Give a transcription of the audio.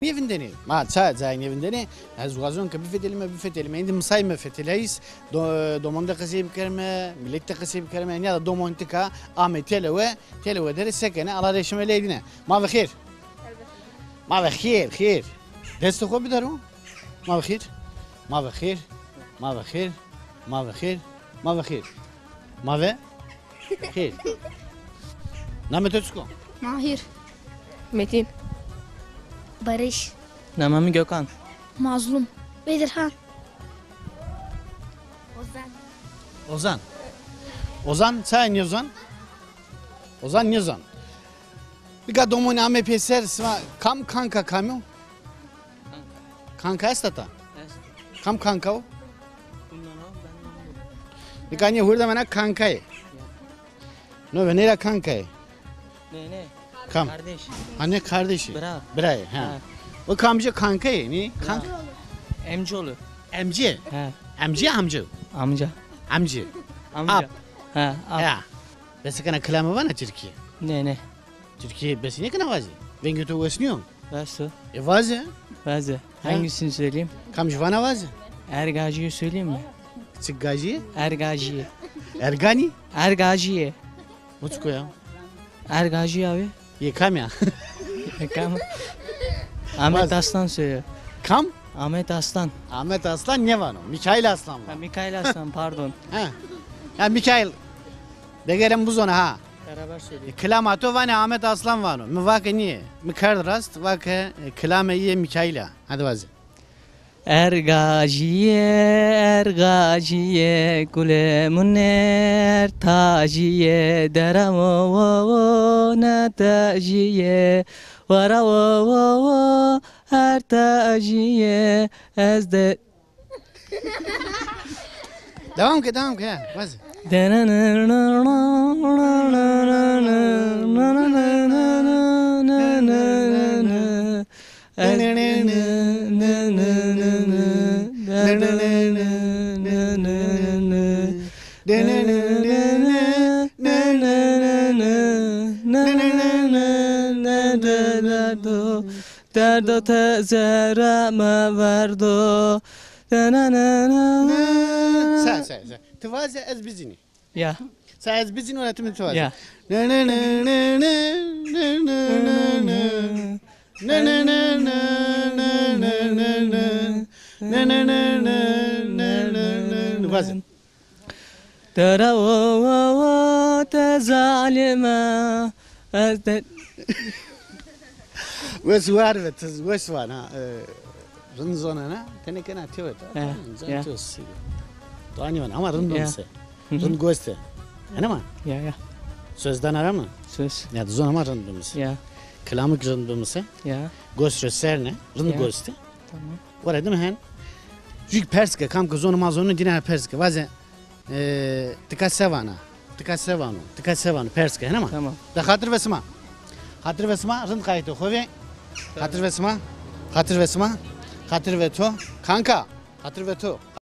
Evindeni, ma zayn evindeni, az gazon ki bifetelime, indi misay feteleyiz, domanda kasib kerme, millette kasib kerme, ya da domontika Ahmet telewe deri sekene ala reşime leydine. Ma ve khir. Ma ve khir. Desto ko bidaru? Ma ve khir. Ma ve khir. Ma ve khir. Ma ve khir. Ma ve khir. Ma ve khir. Namet Özko. Mahir. Metin. Barış. Namamı Gökhan. Mazlum. Bedirhan. Ozan. Ozan, sen ne Ozan? Ozan ne Ozan? Bir kad domoni ame peser sva kam kanka kamyo? Kanka estata. Kam kanka o? Bir kanye hurda bana kankay. No venera kankay. Ne? Kam. Kardeş. Anne kardeşi. Bra. Bray ha. O kamcı kankay ni? Kank. Emcoğlu. Emci. He. Emci amcı. Amca. Amcı. Amca. Ab. He. Ab. Ya. Besi kana klamı var na Türkiye. Ne? Türkiye besi ne kana vazi? Ben götü vesniyorum. Versu. Vazi. Vazi. Hangisini söyleyeyim? Kamcı vana vazi. Ergaci'yi söyleyeyim mi? Çıkgaji. Ergaci'yi. Ergani. Ergaci'yi. Mutsko ya. Ergaci abi. Yekam ya. Kam. Ahmet Aslan söylüyor. Kam? Ahmet Aslan. Ahmet Aslan ne var o? Mikail Aslan Ha, var. Mikail Aslan pardon. Ha. Ya Mikail. Degerem bu zona ha. Beraber söyleyeyim. Klamato vane Ahmet Aslan var o. Mivake niye? Mikard rast vake klame iye Mikail'a. Hadi vazi. Ergaciye gulemun ertaciye deramo netaciye vara ertaciye ezde Devam ki ha. Vazi. Derdo tezereme verdo. Sen. Tıvaze ez bizini. Ya. Sen ez bizini öğretimin tıvaze. Ya. Vazi. Dera o tezalime ezde. Wes var ve tız wes var ha. Rınzona na. Tene kana tiwet. Ya. Zantos. Doğani var ama rındon Ya. se. Rın goste. Ana mı? Ya. Sözden ara mı? Söz. Ya zona ma rındon se. Ya. Klamık rındon se. Ya. Gostre serne. Rın Ya. goste. Tamam. Var edim hen. Jük perske kam ko zona ma zona dina perske. Vaze tika sevana. Tika sevano perske ana mı? Tamam. Da hatır vesma. Hatır vesma rın kayıtı khovi. Hatır vesma. Hatır ve to. Kanka. Hatır ve to.